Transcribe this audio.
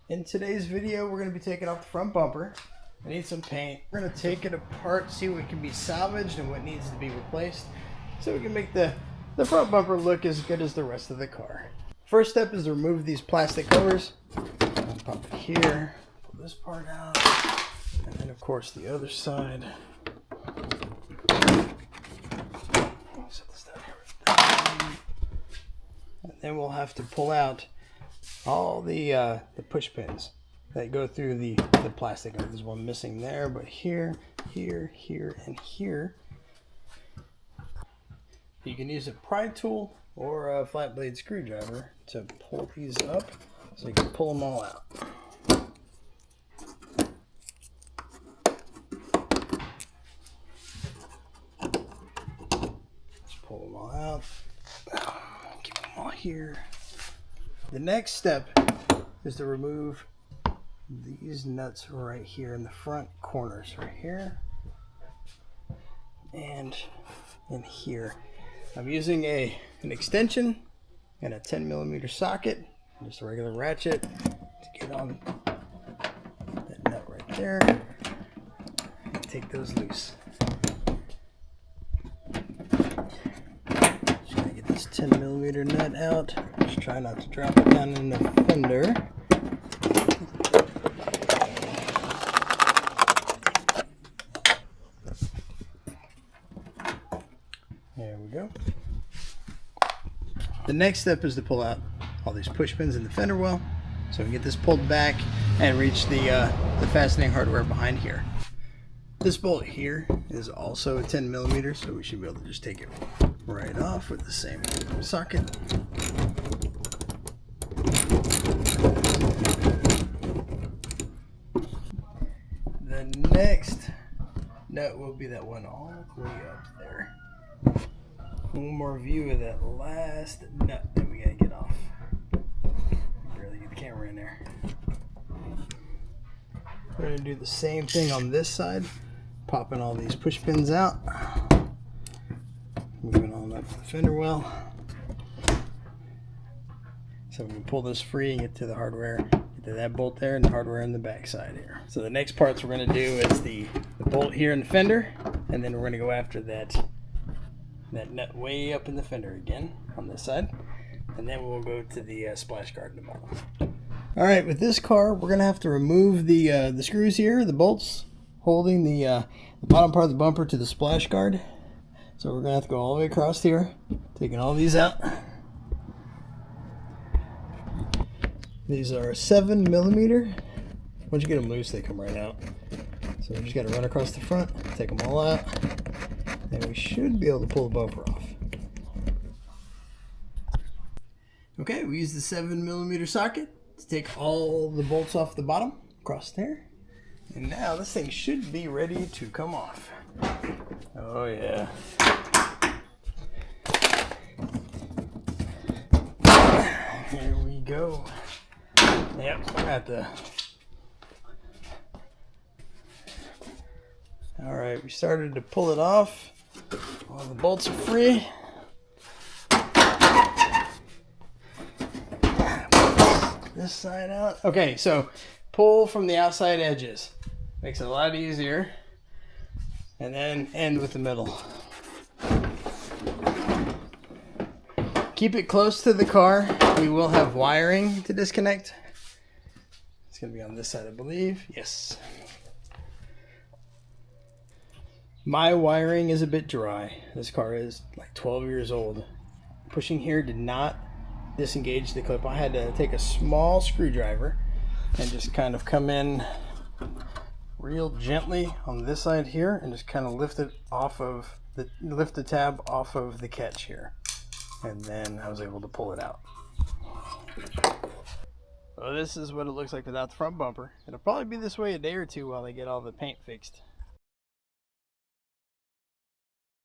In today's video, we're going to be taking off the front bumper. I need some paint. We're going to take it apart, see what can be salvaged and what needs to be replaced, so we can make the front bumper look as good as the rest of the car. First step is to remove these plastic covers. I'll pop it here, pull this part out, and then of course the other side. Set this down here. And then we'll have to pull out all the push pins that go through the plastic. There's one missing there, but here, here, here, and here. You can use a pry tool or a flat blade screwdriver to pull these up so you can pull them all out. Just pull them all out. Keep them all here. The next step is to remove these nuts right here in the front corners, right here and in here. I'm using an extension and a 10mm socket, just a regular ratchet to get on that nut right there and take those loose. Just gonna get this 10mm nut out. Just try not to drop it down in the fender. There we go. The next step is to pull out all these push pins in the fender well, so we can get this pulled back and reach the fastening hardware behind here. This bolt here is also a 10mm, so we should be able to just take it right off with the same socket. The next nut will be that one all the way up there. One more view of that last nut that we gotta get off. Really get the camera in there. We're gonna do the same thing on this side, popping all these push pins out, moving on up to the fender well, so we can pull this free and get to the hardware, get to that bolt there and the hardware in the back side here. So the next parts we're gonna do is the bolt here in the fender, and then we're gonna go after that nut way up in the fender again on this side, and then we'll go to the splash guard in the bottom. All right, with this car we're gonna have to remove the screws here, the bolts holding the bottom part of the bumper to the splash guard. So we're gonna have to go all the way across here, taking all these out. These are 7mm. Once you get them loose, they come right out. So we just gotta run across the front, take them all out, and we should be able to pull the bumper off. Okay, we use the 7mm socket to take all the bolts off the bottom across there. And now this thing should be ready to come off. Oh yeah. Here we go. Yep, we're gonna have to. All right, we started to pull it off. All the bolts are free. This side out. Okay, so pull from the outside edges. Makes it a lot easier. And then end with the middle. Keep it close to the car. We will have wiring to disconnect. It's going to be on this side, I believe. Yes. My wiring is a bit dry. This car is like 12 years old. Pushing here did not disengage the clip. I had to take a small screwdriver and just kind of come in real gently on this side here and just kind of lift it off of lift the tab off of the catch here, and then I was able to pull it out. So this is what it looks like without the front bumper. It'll probably be this way a day or two while they get all the paint fixed.